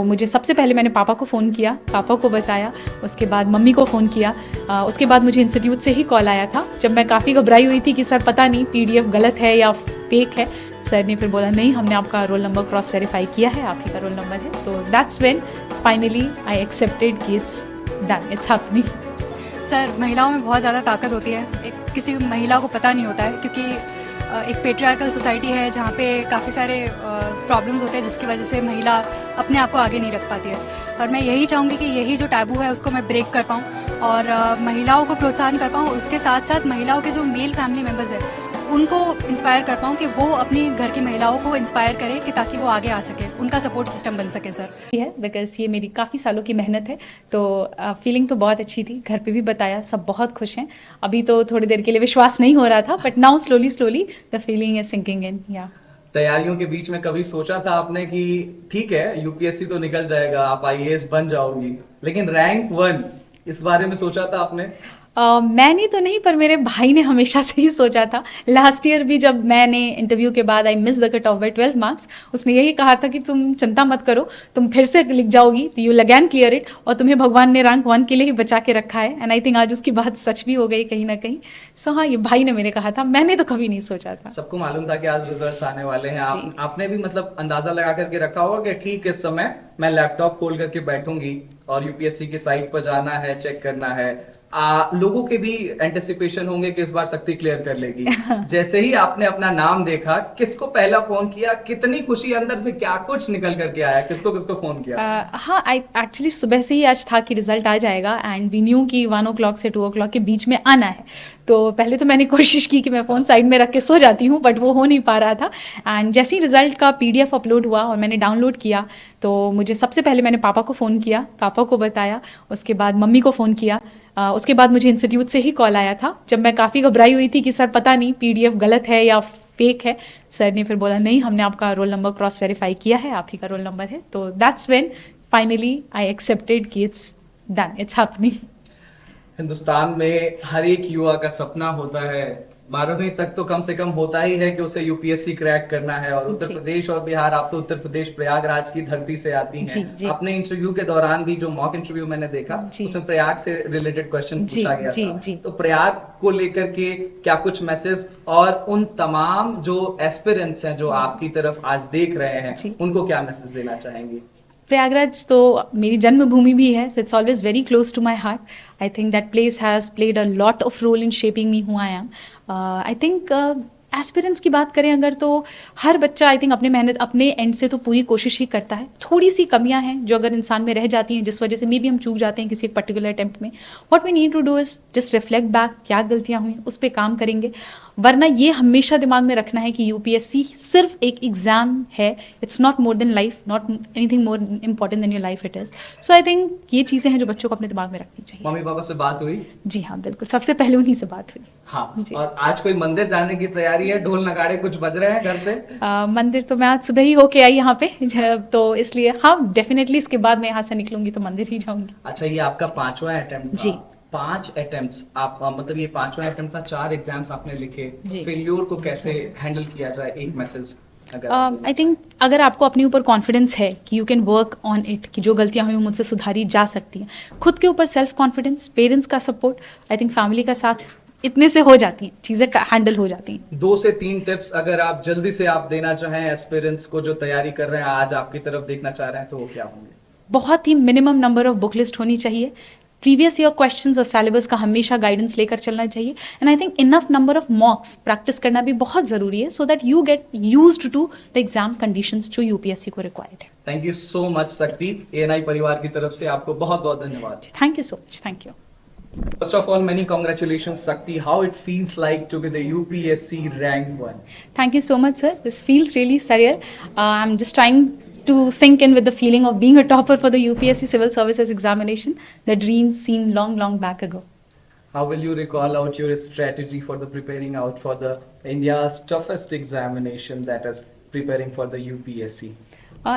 मुझे सबसे पहले मैंने पापा को फ़ोन किया, पापा को बताया, उसके बाद मम्मी को फ़ोन किया। उसके बाद मुझे इंस्टीट्यूट से ही कॉल आया था, जब मैं काफ़ी घबराई हुई थी कि सर पता नहीं PDF गलत है या फेक है। सर ने फिर बोला नहीं, हमने आपका रोल नंबर क्रॉस वेरीफाई किया है, आप ही का रोल नंबर है। तो that's when finally I accepted कि it's done, it's happening. Sir, महिलाओं में बहुत ज़्यादा ताकत होती है, किसी महिला को पता नहीं होता है, क्योंकि एक पेट्रियार्कल सोसाइटी है जहाँ पे काफ़ी सारे प्रॉब्लम्स होते हैं जिसकी वजह से महिला अपने आप को आगे नहीं रख पाती है। और मैं यही चाहूँगी कि यही जो टैबू है उसको मैं ब्रेक कर पाऊँ और महिलाओं को प्रोत्साहन कर पाऊँ। उसके साथ साथ महिलाओं के जो मेल फैमिली मेम्बर्स हैं उनको इंस्पायर कर पाऊँ कि वो अपनी घर की महिलाओं को इंस्पायर करें कि ताकि वो आगे आ सके, उनका सपोर्ट सिस्टम बन सके। सर है बिकॉज ये मेरी काफ़ी सालों की मेहनत है, तो फीलिंग तो बहुत अच्छी थी। घर पे भी बताया, सब बहुत खुश हैं। अभी तो थोड़ी देर के लिए विश्वास नहीं हो रहा था, but now slowly slowly the feeling is sinking in. या तैयारियों के बीच में कभी सोचा था आपने कि ठीक है यूपीएससी तो निकल जाएगा, आप आईएएस बन जाओगी, लेकिन रैंक 1 इस बारे में सोचा था आपने? मैंने तो नहीं, पर मेरे भाई ने हमेशा से ही सोचा था। लास्ट ईयर भी जब मैंने इंटरव्यू के बाद I miss the cut off by 12 marks, उसने यही कहा था कि तुम चिंता मत करो, तुम फिर से लिख जाओगी, तो you will again clear it, और तुम्हें भगवान ने रैंक 1 के लिए ही बचा के रखा है। एंड आई थिंक आज उसकी बात सच भी हो गई कहीं ना कहीं। सो हाँ, ये भाई ने मेरे कहा था, मैंने तो कभी नहीं सोचा था। सबको मालूम था कि आज रिजल्ट्स आने वाले हैं, आपने भी मतलब अंदाजा लगा करके रखा होगा कि ठीक इस समय मैं लैपटॉप खोल करके बैठूंगी और यूपीएससी की साइट पर जाना है, चेक करना है। लोगों के भी एंटिसिपेशन होंगे कि इस बार शक्ति क्लियर कर लेगी। जैसे ही आपने अपना नाम देखा, किसको पहला फोन किया, कितनी खुशी अंदर से, क्या कुछ निकल करके आया, किसको किसको फोन किया? हाँ, आई एक्चुअली सुबह से ही आज था कि रिजल्ट आ जाएगा, एंड वी न्यू कि 1 o'clock से 2 o'clock के बीच में आना है। तो पहले तो मैंने कोशिश की कि मैं फ़ोन साइड में रख के सो जाती हूँ, बट वो हो नहीं पा रहा था। एंड जैसे ही रिजल्ट का PDF अपलोड हुआ और मैंने डाउनलोड किया, तो मुझे सबसे पहले मैंने पापा को फ़ोन किया, पापा को बताया, उसके बाद मम्मी को फ़ोन किया। उसके बाद मुझे इंस्टीट्यूट से ही कॉल आया था, जब मैं काफ़ी घबराई हुई थी कि सर पता नहीं PDF गलत है या फेक है। सर ने फिर बोला नहीं, हमने आपका रोल नंबर क्रॉस वेरीफाई किया है, आप ही का रोल नंबर है। तो that's when finally I accepted कि it's done, it's happening. Hindustan में हर एक युवा का सपना होता है, 12वीं तक तो कम से कम होता ही है कि उसे यूपीएससी क्रैक करना है। और उत्तर प्रदेश और बिहार, आप तो उत्तर प्रदेश प्रयागराज की धरती से आती हैं। अपने इंटरव्यू के दौरान भी जो मॉक इंटरव्यू मैंने देखा, उसमें प्रयाग से रिलेटेड क्वेश्चन पूछा गया था। तो प्रयाग को लेकर के क्या कुछ मैसेज, और उन तमाम जो एस्पिरेंट्स हैं जो आपकी तरफ आज देख रहे हैं, उनको क्या मैसेज देना चाहेंगे? प्रयागराज तो मेरी जन्मभूमि भी है, so it's always very close to my heart. I think that place has played a lot of role in shaping me who I am. I think aspirants की बात करें अगर, तो हर बच्चा आई थिंक अपने मेहनत अपने एंड से तो पूरी कोशिश ही करता है। थोड़ी सी कमियां हैं जो अगर इंसान में रह जाती हैं, जिस वजह से मे भी हम चूक जाते हैं किसी एक पर्टिकुलर अटेम्प्ट में। What we need to do is just reflect back, क्या गलतियां हुई उस पर काम करेंगे। वरना ये हमेशा दिमाग में रखना है कि यूपीएससी सिर्फ एक एग्जाम है, it's not more than life, not anything more important than your life it is. So I think ये चीज़ें हैं जो बच्चों को अपने दिमाग में रखनी चाहिए। मम्मी पापा से बात हुई? जी हाँ, बिल्कुल, सबसे पहले उन्हीं से बात हुई। हाँ, और आज कोई मंदिर जाने की तैयारी है? ढोल नगाड़े कुछ बज रहे हैं घर पे? मंदिर तो मैं आज सुबह ही होके आई यहाँ पे, तो इसलिए हाँ, डेफिनेटली इसके बाद मैं यहाँ से निकलूंगी तो मंदिर ही जाऊंगी। अच्छा, ये आपका 5वां अटेम्प्ट? जी, 5 अटेम्प्ट्स आप, मतलब ये 5वां अटेम्प्ट था, 4 एग्जाम्स आपने लिखे। फेल्योर को कैसे हैंडल किया जाए, एक मैसेज? आई थिंक अगर आपको अपने ऊपर कॉन्फिडेंस है कि you can work on it, कि जो गलतियां हुई मुझसे सुधारी जा सकती हैं, खुद के ऊपर सेल्फ कॉन्फिडेंस, पेरेंट्स का सपोर्ट, आई थिंक फैमिली का साथ, इतने से हो जाती हैं चीजें, हैंडल हो जाती हैं। 2 से 3 टिप्स अगर आप जल्दी से आप देना चाहें एस्पिरेंट्स को जो तैयारी कर रहे हैं, आज आपकी तरफ देखना चाह रहे हैं, तो वो क्या होंगे? बहुत ही minimum number of book list होनी चाहिए। प्रीवियस ईयर क्वेश्चंस और सिलेबस का हमेशा गाइडेंस लेकर चलना चाहिए। And I think enough number of mocks practice करना भी बहुत जरूरी है, so that you get used to the exam conditions जो यूपीएससी को रिक्वायर्ड है। Thank you so much Shakti, ANI परिवार की तरफ से आपको बहुत बहुत धन्यवाद। Thank you so much. Thank you. First of all, many congratulations, Shakti. How it feels like to be the UPSC rank 1? Thank you so much, sir. This feels really surreal. I'm just trying to sink in with the feeling of being a topper for the UPSC Civil Services examination. The dreams seem long, long back ago. How will you recall out your strategy for the preparing out for the India's toughest examination, that is preparing for the UPSC?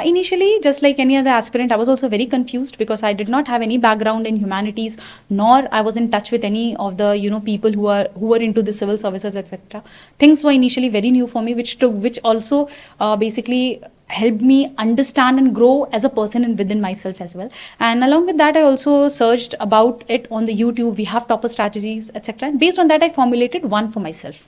Initially, just like any other aspirant, I was also very confused because I did not have any background in humanities, nor I was in touch with any of the people who were into the civil services, etc. Things were initially very new for me, which also basically helped me understand and grow as a person and within myself as well. And along with that, I also searched about it on the YouTube. We have topper strategies, etc. And based on that, I formulated one for myself.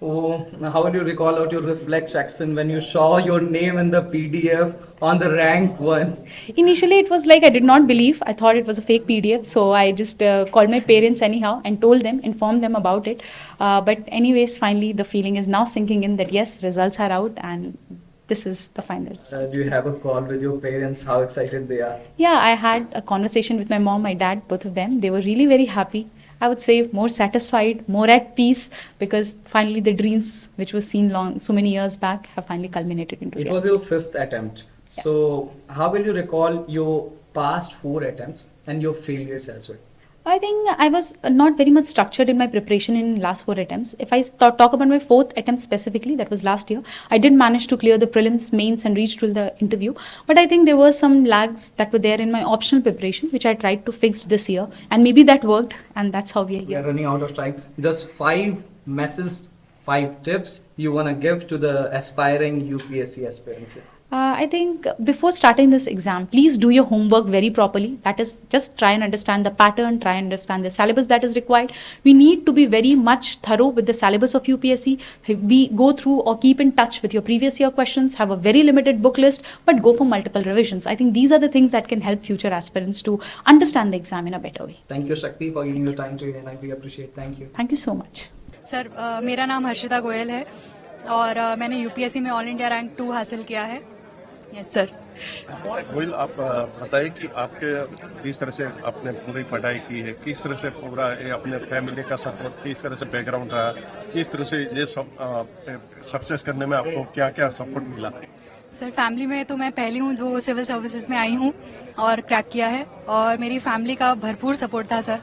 Oh, how will you recall out your reflection when you saw your name in the PDF on the rank one? Initially, it was like I did not believe. I thought it was a fake PDF. So I just called my parents anyhow and told them, informed them about it. But anyways, finally, the feeling is now sinking in that yes, results are out and this is the finals. Do you have a call with your parents? How excited they are? Yeah, I had a conversation with my mom, my dad, both of them. They were really very happy. I would say more satisfied, more at peace, because finally the dreams which was seen so many years back have finally culminated into it. It reality. was your 5th attempt. Yeah. So how will you recall your past 4 attempts and your failures as well? I think I was not very much structured in my preparation in last 4 attempts. If I talk about my 4th attempt specifically, that was last year, I did manage to clear the prelims, mains and reach to the interview. But I think there were some lags that were there in my optional preparation, which I tried to fix this year. And maybe that worked, and that's how we are We here. are running out of time. Just 5 messages, 5 tips you want to give to the aspiring UPSC aspirants. I think before starting this exam, please do your homework very properly. That is, just try and understand the pattern, try and understand the syllabus that is required. We need to be very much thorough with the syllabus of UPSC. We go through or keep in touch with your previous year questions, have a very limited book list, but go for multiple revisions. I think these are the things that can help future aspirants to understand the exam in a better way. Thank you, Shakti, for giving your time to you, and I really appreciate. Thank you. Thank you so much. Sir मेरा नाम हर्षिता गोयल है और मैंने UPSC में all India rank 2 हासिल किया है। Yes sir. Goyal, आप बताइए कि आपके जिस तरह से आपने पूरी पढ़ाई की है, किस तरह से पूरा अपने फैमिली का सपोर्ट, किस तरह से बैकग्राउंड रहा, किस तरह से ये सब सक्सेस करने में आपको क्या क्या सपोर्ट मिला? सर फैमिली में तो मैं पहली हूँ जो सिविल सर्विसेज में आई हूँ और क्रैक किया है, और मेरी फैमिली का भरपूर सपोर्ट था सर,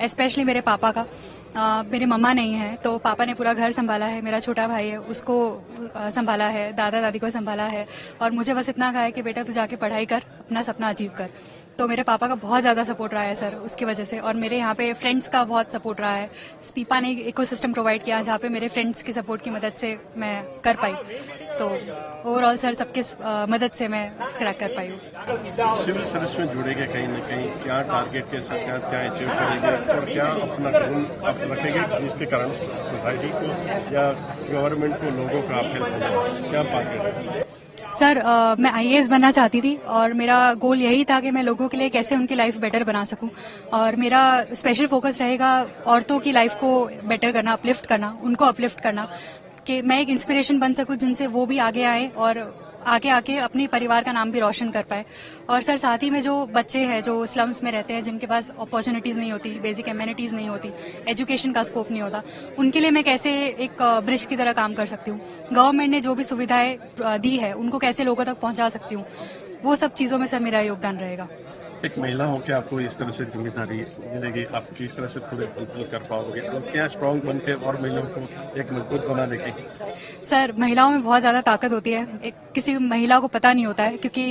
स्पेशली मेरे पापा का। मेरे मम्मा नहीं है तो पापा ने पूरा घर संभाला है, मेरा छोटा भाई है उसको संभाला है, दादा दादी को संभाला है, और मुझे बस इतना कहा है कि बेटा तू जाके पढ़ाई कर, अपना सपना अचीव कर। तो मेरे पापा का बहुत ज़्यादा सपोर्ट रहा है सर उसकी वजह से, और मेरे यहाँ पे फ्रेंड्स का बहुत सपोर्ट रहा है। स्पीपा ने इकोसिस्टम प्रोवाइड किया जहाँ पे मेरे फ्रेंड्स की सपोर्ट की मदद से मैं कर पाई। तो ओवरऑल सर सबके मदद से मैं क्रैक कर पाई हूँ। सिविल सर्विस में जुड़ेंगे कहीं ना कहीं, क्या टारगेट के साथ क्या अचीव करेंगे और क्या अपना गोल आप रखेंगे जिसके कारण सोसाइटी को या गवर्नमेंट को, लोगों को आप हेल्प होगा, क्या टारगेट है? सर मैं आईएएस बनना चाहती थी और मेरा गोल यही था कि मैं लोगों के लिए कैसे उनकी लाइफ बेटर बना सकूं, और मेरा स्पेशल फोकस रहेगा औरतों की लाइफ को बेटर करना, अपलिफ्ट करना, उनको अपलिफ्ट करना, कि मैं एक इंस्पिरेशन बन सकूं जिनसे वो भी आगे आए और आगे आके अपने परिवार का नाम भी रोशन कर पाए। और सर साथ ही में जो बच्चे हैं जो स्लम्स में रहते हैं, जिनके पास अपॉर्चुनिटीज नहीं होती, बेसिक एम्यूनिटीज नहीं होती, एजुकेशन का स्कोप नहीं होता, उनके लिए मैं कैसे एक ब्रिज की तरह काम कर सकती हूँ, गवर्नमेंट ने जो भी सुविधाएं दी है उनको कैसे लोगों तक पहुंचा सकती हूँ, वो सब चीजों में सर मेरा योगदान रहेगा। एक महिला हो के आपको इस तरह से जिम्मेदारी मिलेगी, आप किस तरह से पूरे फुलफिल कर पाओगे और क्या स्ट्रांग बन के और महिलाओं को एक मजबूत बनाने की? सर महिलाओं में बहुत ज्यादा ताकत होती है, किसी महिला को पता नहीं होता है, क्योंकि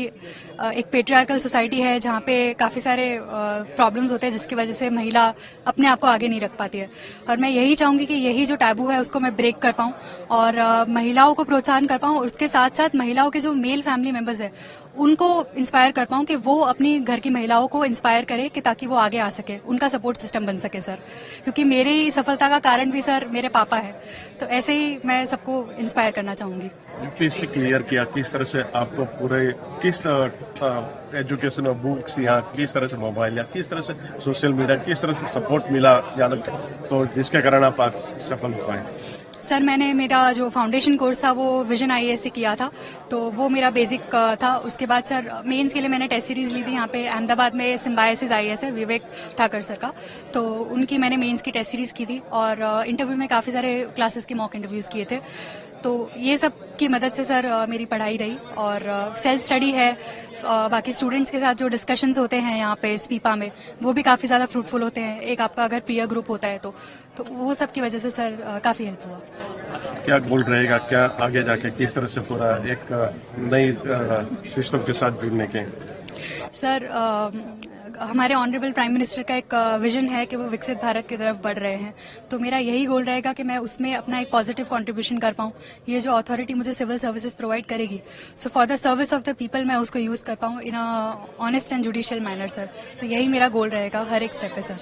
एक पेट्रियार्कल सोसाइटी है जहाँ पे काफी सारे प्रॉब्लम्स होते हैं जिसकी वजह से महिला अपने आप को आगे नहीं रख पाती है। और मैं यही चाहूंगी कि यही जो टैबू है उसको मैं ब्रेक कर पाऊं और महिलाओं को प्रोत्साहन कर पाऊं, और उसके साथ साथ महिलाओं के जो मेल फैमिली मेंबर्स है उनको इंस्पायर कर पाऊं कि वो अपनी घर की महिलाओं को इंस्पायर करे कि ताकि वो आगे आ सके, उनका सपोर्ट सिस्टम बन सके सर, क्योंकि मेरी सफलता का कारण भी सर मेरे पापा है। तो ऐसे ही मैं सबको इंस्पायर करना चाहूंगी। यूपीएससी क्लियर किया, किस तरह से आपको पूरे किस एजुकेशन और बुक्स या किस तरह से मोबाइल या किस तरह से सोशल मीडिया, किस तरह से सपोर्ट मिला या तो जिसके कारण आप आज सफल हो पाए? सर मैंने मेरा जो फाउंडेशन कोर्स था वो विजन आईएएस से किया था, तो वो मेरा बेसिक था। उसके बाद सर मेंस के लिए मैंने टेस्ट सीरीज ली थी यहाँ पे अहमदाबाद में, सिम्बायोसिस आईएएस है विवेक ठाकर सर का, तो उनकी मैंने मेंस की टेस्ट सीरीज की थी, और इंटरव्यू में काफी सारे क्लासेस के मॉक इंटरव्यूज किए थे। तो तो ये सब की मदद से सर मेरी पढ़ाई रही, और सेल्फ स्टडी है, बाकी स्टूडेंट्स के साथ जो डिस्कशंस होते हैं यहाँ पे स्पीपा में, वो भी काफ़ी ज़्यादा फ्रूटफुल होते हैं। एक आपका अगर पीयर ग्रुप होता है तो वो सब की वजह से सर काफ़ी हेल्प हुआ। क्या गोल रहेगा, क्या आगे जाके किस तरह से पूरा एक नई सिस्टम के साथ जुड़ने के? सर हमारे ऑनरेबल प्राइम मिनिस्टर का एक विजन है कि वो विकसित भारत की तरफ बढ़ रहे हैं, तो मेरा यही गोल रहेगा कि मैं उसमें अपना एक पॉजिटिव कंट्रीब्यूशन कर पाऊँ। ये जो अथॉरिटी मुझे सिविल सर्विसेज प्रोवाइड करेगी, so for the service of the people मैं उसको यूज़ कर पाऊँ in a honest and judicial manner sir. तो यही मेरा गोल रहेगा हर एक स्टेप पे सर।